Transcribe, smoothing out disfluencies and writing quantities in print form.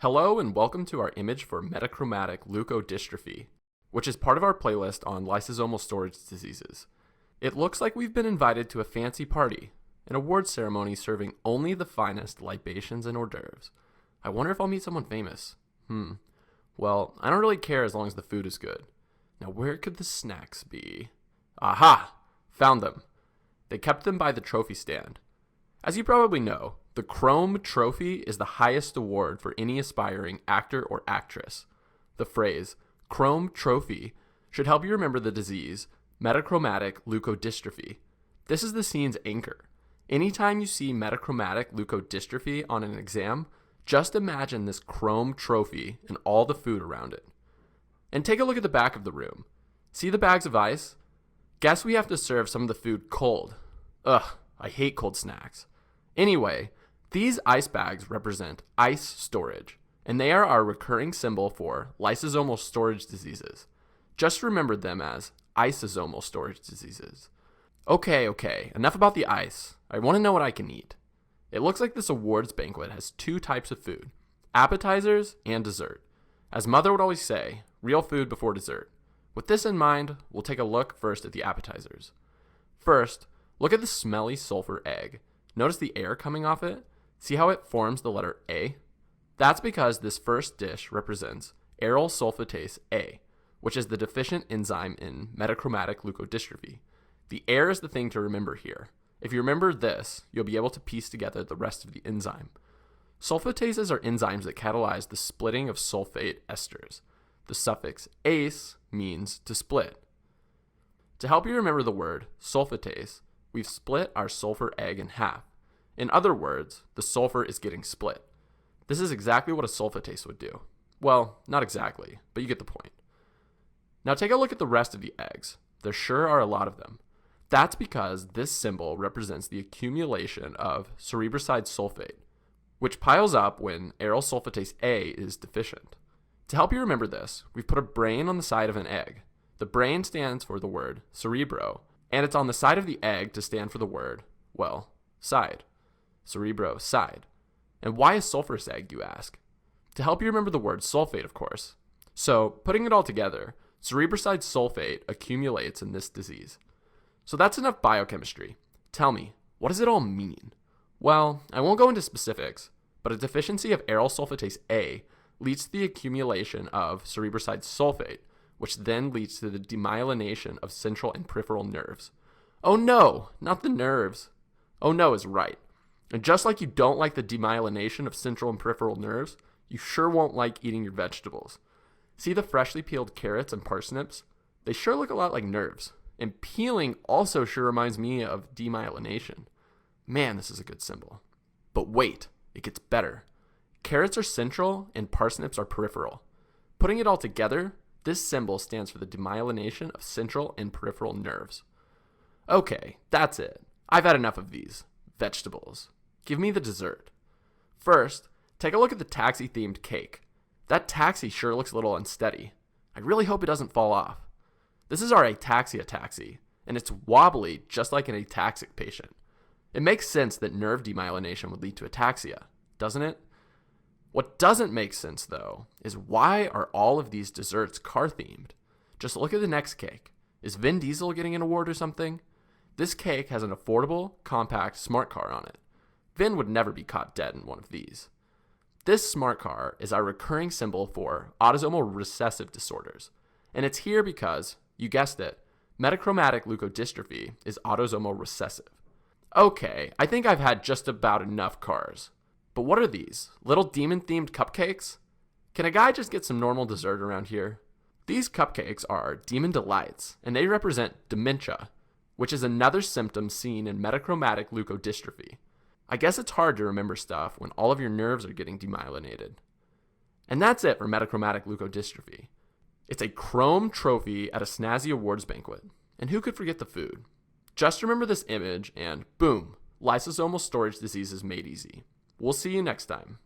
Hello and welcome to our image for Metachromatic Leukodystrophy, which is part of our playlist on lysosomal storage diseases. It looks like we've been invited to a fancy party, an award ceremony serving only the finest libations and hors d'oeuvres. I wonder if I'll meet someone famous. Well, I don't really care as long as the food is good. Now where could the snacks be? Aha! Found them. They kept them by the trophy stand. As you probably know, the Chrome Trophy is the highest award for any aspiring actor or actress. The phrase, Chrome Trophy, should help you remember the disease, Metachromatic Leukodystrophy. This is the scene's anchor. Anytime you see Metachromatic Leukodystrophy on an exam, just imagine this Chrome Trophy and all the food around it. And take a look at the back of the room. See the bags of ice? Guess we have to serve some of the food cold. Ugh, I hate cold snacks. Anyway, these ice bags represent ice storage, and they are our recurring symbol for lysosomal storage diseases. Just remember them as isosomal storage diseases. Okay, enough about the ice. I want to know what I can eat. It looks like this awards banquet has two types of food, appetizers and dessert. As Mother would always say, real food before dessert. With this in mind, we'll take a look first at the appetizers. First, look at the smelly sulfur egg. Notice the air coming off it? See how it forms the letter A? That's because this first dish represents aryl sulfatase A, which is the deficient enzyme in metachromatic leukodystrophy. The air is the thing to remember here. If you remember this, you'll be able to piece together the rest of the enzyme. Sulfatases are enzymes that catalyze the splitting of sulfate esters. The suffix ase means to split. To help you remember the word sulfatase, we've split our sulfur egg in half. In other words, the sulfur is getting split. This is exactly what a sulfatase would do. Well, not exactly, but you get the point. Now take a look at the rest of the eggs. There sure are a lot of them. That's because this symbol represents the accumulation of cerebroside sulfate, which piles up when aryl sulfatase A is deficient. To help you remember this, we've put a brain on the side of an egg. The brain stands for the word cerebro, and it's on the side of the egg to stand for the word, well, side. Cerebro side. And why a sulfurous egg, you ask? To help you remember the word sulfate, of course. So, putting it all together, cerebroside sulfate accumulates in this disease. So that's enough biochemistry. Tell me, what does it all mean? Well, I won't go into specifics, but a deficiency of aryl sulfatase A leads to the accumulation of cerebroside sulfate, which then leads to the demyelination of central and peripheral nerves. Oh no, not the nerves. Oh no is right. And just like you don't like the demyelination of central and peripheral nerves, you sure won't like eating your vegetables. See the freshly peeled carrots and parsnips? They sure look a lot like nerves. And peeling also sure reminds me of demyelination. Man, this is a good symbol. But wait, it gets better. Carrots are central and parsnips are peripheral. Putting it all together, this symbol stands for the demyelination of central and peripheral nerves. Okay, that's it. I've had enough of these vegetables. Give me the dessert. First, take a look at the taxi-themed cake. That taxi sure looks a little unsteady. I really hope it doesn't fall off. This is our ataxia taxi, and it's wobbly just like an ataxic patient. It makes sense that nerve demyelination would lead to ataxia, doesn't it? What doesn't make sense, though, is why are all of these desserts car-themed? Just look at the next cake. Is Vin Diesel getting an award or something? This cake has an affordable, compact smart car on it. Vin would never be caught dead in one of these. This smart car is our recurring symbol for autosomal recessive disorders, and it's here because, you guessed it, metachromatic leukodystrophy is autosomal recessive. Okay, I think I've had just about enough cars. But what are these? Little demon-themed cupcakes? Can a guy just get some normal dessert around here? These cupcakes are demon delights, and they represent dementia, which is another symptom seen in metachromatic leukodystrophy. I guess it's hard to remember stuff when all of your nerves are getting demyelinated. And that's it for metachromatic leukodystrophy. It's a chrome trophy at a snazzy awards banquet. And who could forget the food? Just remember this image and boom, lysosomal storage disease is made easy. We'll see you next time.